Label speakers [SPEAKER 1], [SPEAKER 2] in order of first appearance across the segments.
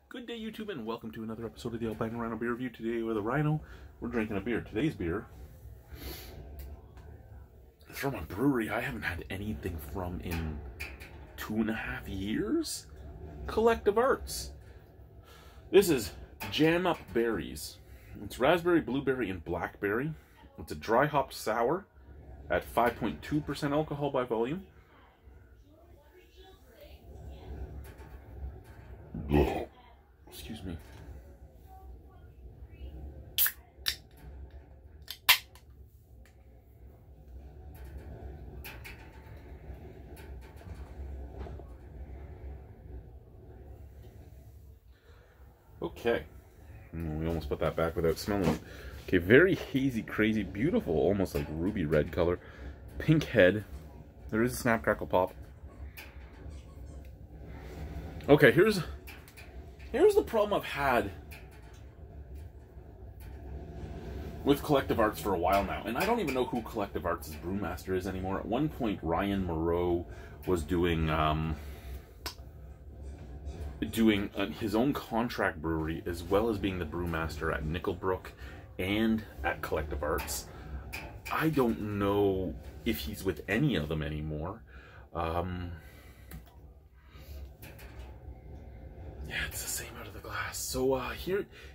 [SPEAKER 1] Good day, YouTube, and welcome to another episode of the Albino Rhino beer review. Today with a Rhino, we're drinking a beer. Today's beer is from a brewery I haven't had anything from in 2.5 years. Collective Arts. This is Jam Up Berries. It's raspberry, blueberry, and blackberry. It's a dry hopped sour at 5.2% alcohol by volume. Excuse me. Okay. We almost put that back without smelling it. Okay, very hazy, crazy, beautiful, almost like ruby red color. Pink head. There is a snap, crackle, pop. Okay, here's the problem I've had with Collective Arts for a while now, and I don't even know who Collective Arts' brewmaster is anymore. At one point, Ryan Moreau was doing his own contract brewery, as well as being the brewmaster at Nickelbrook and at Collective Arts. I don't know if he's with any of them anymore. Yeah, it's the same out of the glass. So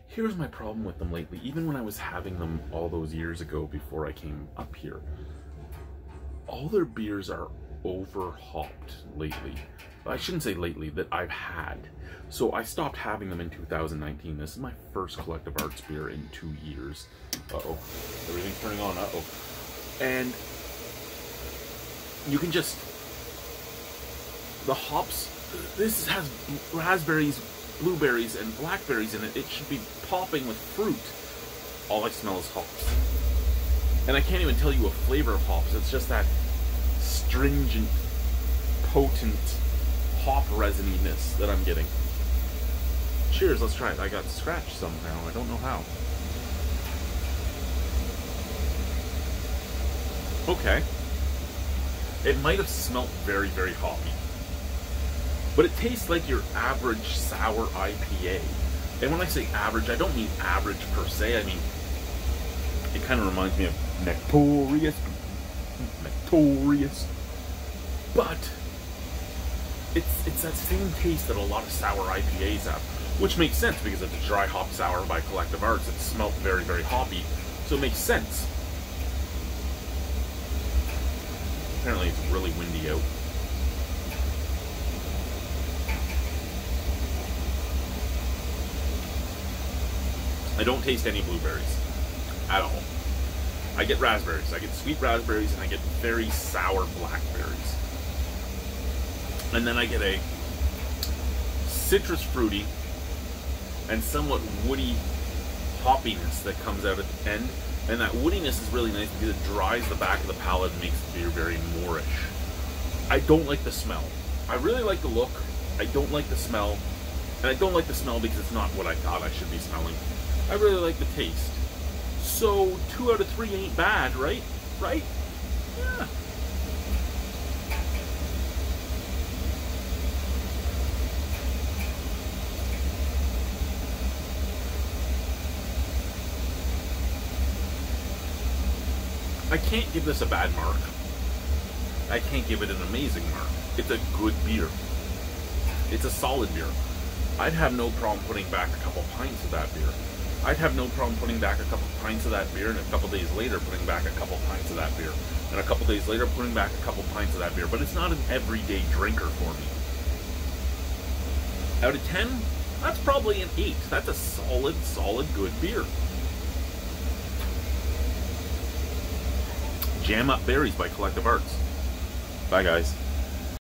[SPEAKER 1] here's my problem with them lately. Even when I was having them all those years ago before I came up here, all their beers are over-hopped lately. I shouldn't say lately, that I've had. So I stopped having them in 2019. This is my first Collective Arts beer in 2 years. Uh-oh. Everything's turning on. Uh-oh. And you can just... the hops... This has raspberries, blueberries, and blackberries in it. It should be popping with fruit. All I smell is hops. And I can't even tell you a flavor of hops. It's just that stringent, potent hop resininess that I'm getting. Cheers, let's try it. I got scratched somehow. I don't know how. Okay. It might have smelt very, very hoppy. But it tastes like your average sour IPA. And when I say average, I don't mean average per se. I mean, it kind of reminds me of Nectorious. But it's that same taste that a lot of sour IPAs have. Which makes sense because it's a dry hop sour by Collective Arts. It smelled very, very hoppy. So it makes sense. Apparently it's really windy out. I don't taste any blueberries at all. I get raspberries. I get sweet raspberries, and I get very sour blackberries. And then I get a citrus fruity and somewhat woody hoppiness that comes out at the end. And that woodiness is really nice because it dries the back of the palate and makes the beer very moreish. I don't like the smell. I really like the look. I don't like the smell. And I don't like the smell because it's not what I thought I should be smelling. I really like the taste. So 2 out of 3 ain't bad, right? Right? Yeah. I can't give this a bad mark. I can't give it an amazing mark. It's a good beer. It's a solid beer. I'd have no problem putting back a couple pints of that beer. I'd have no problem putting back a couple pints of that beer, and a couple days later putting back a couple pints of that beer, and a couple days later putting back a couple pints of that beer. But it's not an everyday drinker for me. Out of 10, that's probably an 8. That's a solid good beer. Jam Up Berries by Collective Arts. Bye, guys.